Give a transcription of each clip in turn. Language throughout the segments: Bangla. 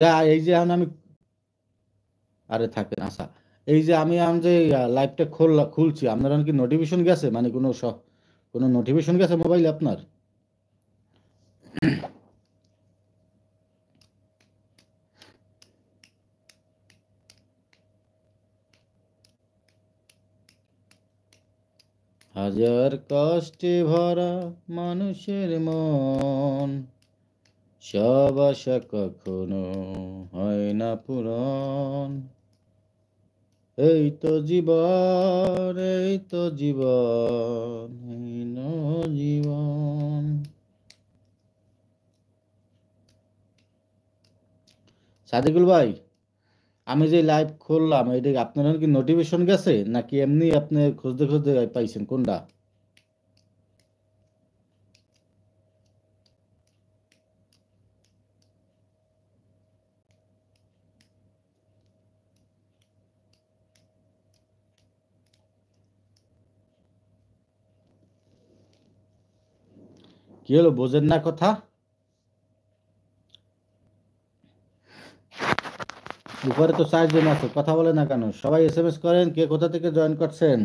এই যে এখন আমি আরে থাকেন আচ্ছা, এই যে আমি এখন যে লাইভটা খুলছি, আপনার কি নোটিফিকেশন গেছে, মানে কোনো নোটিফিকেশন গেছে মোবাইলে আপনার? হাজার কষ্টে ভরা মানুষের মন, সব আশা কখনো হয় না পূরণ। এই তো জীবন, এই তো জীবন, এই নো জীবন। সাদিকুল ভাই, আমি যে লাইভ খুললাম, এটা আপনার কি নোটিফিকেশন গেছে নাকি এমনি আপনি খুঁজতে খুঁজতে পাইছেন কোনটা? কি হলো, বোঝেন না কথা? উপরে তো 4 জন আছে, কথা বলে না কেন? সবাই এসএমএস করেন, কে কোথা থেকে জয়েন করছেন।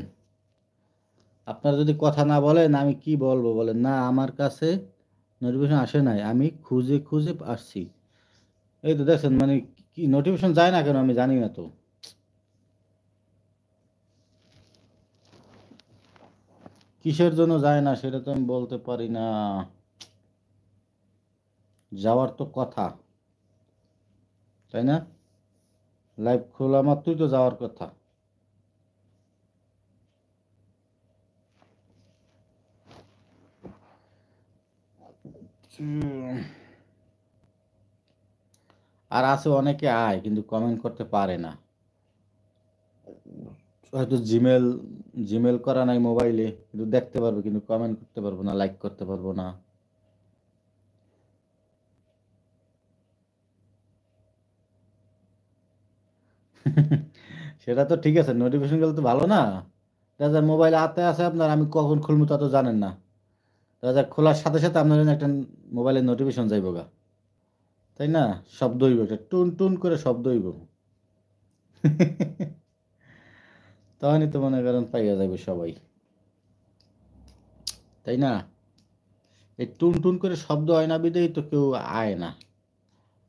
আপনারা যদি কথা না বলেন আমি কি বলবো বলেন? না, আমার কাছে নোটিফিকেশন আসে নাই, আমি খুঁজে খুঁজে আসছি। এই তো দেখছেন, মানে কি নোটিফিকেশন যায় না কেন আমি জানি না তো। কিসের জন্য যায় না সেটা তো আমি বলতে পারি না। যাওয়ার তো কথা, তাই না? লাইভ খোলা মাত্রই তো যাওয়ার কথা। আর আছে অনেকে আয় কিন্তু কমেন্ট করতে পারে না, হয়তো জিমেল করা নাই মোবাইলে, কিন্তু দেখতে পারবো কিন্তু কমেন্ট করতে পারবো না, লাইক করতে পারবো না। সেটা তো ঠিক আছে, নোটিফিকেশন গেলে তো ভালো না। দেখা যায় মোবাইলে হাতে আছে আপনার, আমি কখন খুলবো তা তো জানেন না। দেখা যায় খোলার সাথে সাথে আপনার জন্য একটা মোবাইলের নোটিফিকেশন যাইব গা, তাই না? শব্দ হইব, একটা টুন টুন করে শব্দ হইব। তখনই তো মনে করেন পাইয়া যাবে সবাই, তাই না? এই টুন টুন করে শব্দ হয় না বিদেই তো কেউ আয় না।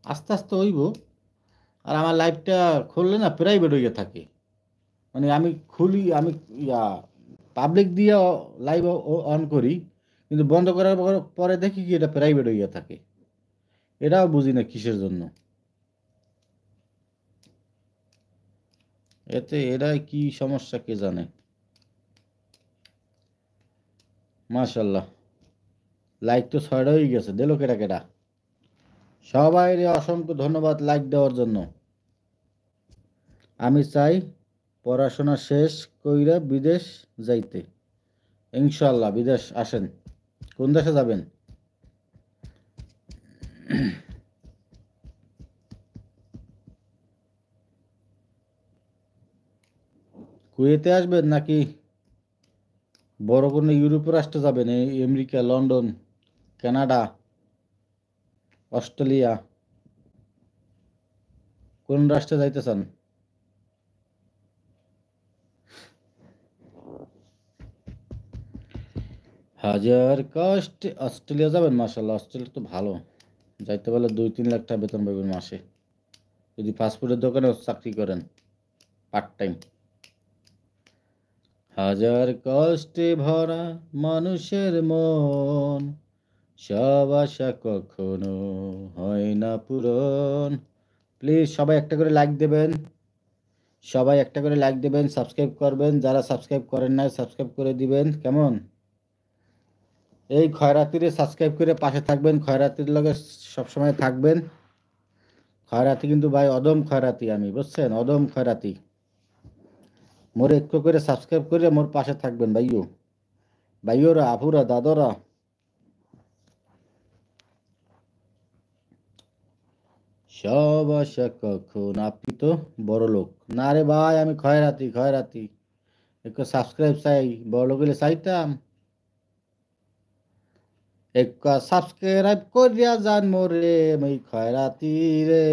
আস্তে আস্তে হইব। আর আমার লাইভটা খুললে না প্রাইভেট হইয়া থাকে, মানে আমি খুলি, আমি পাবলিক দিয়ে লাইভ অন করি, কিন্তু বন্ধ করার পরে দেখি কি এটা প্রাইভেট হইয়া থাকে। এটাও বুঝি না কিসের জন্য। এতে এরা কি সমস্যা কে জানে। মাশাল্লাহ, লাইক তো 6টা হয়ে গেছে, দিল কেটা কেটা। সবাই অসংখ্য ধন্যবাদ লাইক দেওয়ার জন্য। আমি চাই পড়াশোনা শেষ কইরা বিদেশ যাইতে। ইনশাল্লাহ বিদেশ আসেন। কোন দেশে যাবেন? কুয়েতে আসবেন নাকি বড় কোনো ইউরোপ রাষ্ট্রে যাবেন? এই আমেরিকা, লন্ডন, কানাডা, অস্ট্রেলিয়া, কোন রাষ্ট্রে যাইতে চান? হাজার কষ্টে অস্ট্রেলিয়া যাবেন? মাশাল্লাহ, অস্ট্রেলিয়া তো ভালো। যাইতে পারলে 2-3 লাখ টাকা বেতন পাবেন মাসে, যদি ফাস্টফুডের দোকানে চাকরি করেন পার্ট টাইম। হাজার কষ্টে ভরা মানুষের মন, সব আশা কখনো হয় না পূরণ। প্লিজ সবাই একটা করে লাইক দেবেন, সবাই একটা করে লাইক দেবেন, সাবস্ক্রাইব করবেন, যারা সাবস্ক্রাইব করেন নাই সাবস্ক্রাইব করে দিবেন, কেমন? এই খয়রাতিরে সাবস্ক্রাইব করে পাশে থাকবেন, খয়রাতির লগে সবসময় থাকবেন। খয়রাতি কিন্তু ভাই অদম খয়রাতি আমি, বুঝছেন? অদম খয়রাতি। মোর একটু করে সাবস্ক্রাইব করে মোর পাশে থাকবেন ভাইও, ভাইওরা, আপুরা, দাদরা। সব আশা কখন, আপনি তো বড় লোক। না রে ভাই, আমি খয়রাতি খয়রাতি। একটু সাবস্ক্রাইব চাই, বড় লোক হলে চাইতাম। সাবস্ক্রাইব কইরা যান মোরে মই খয়রাতি রে।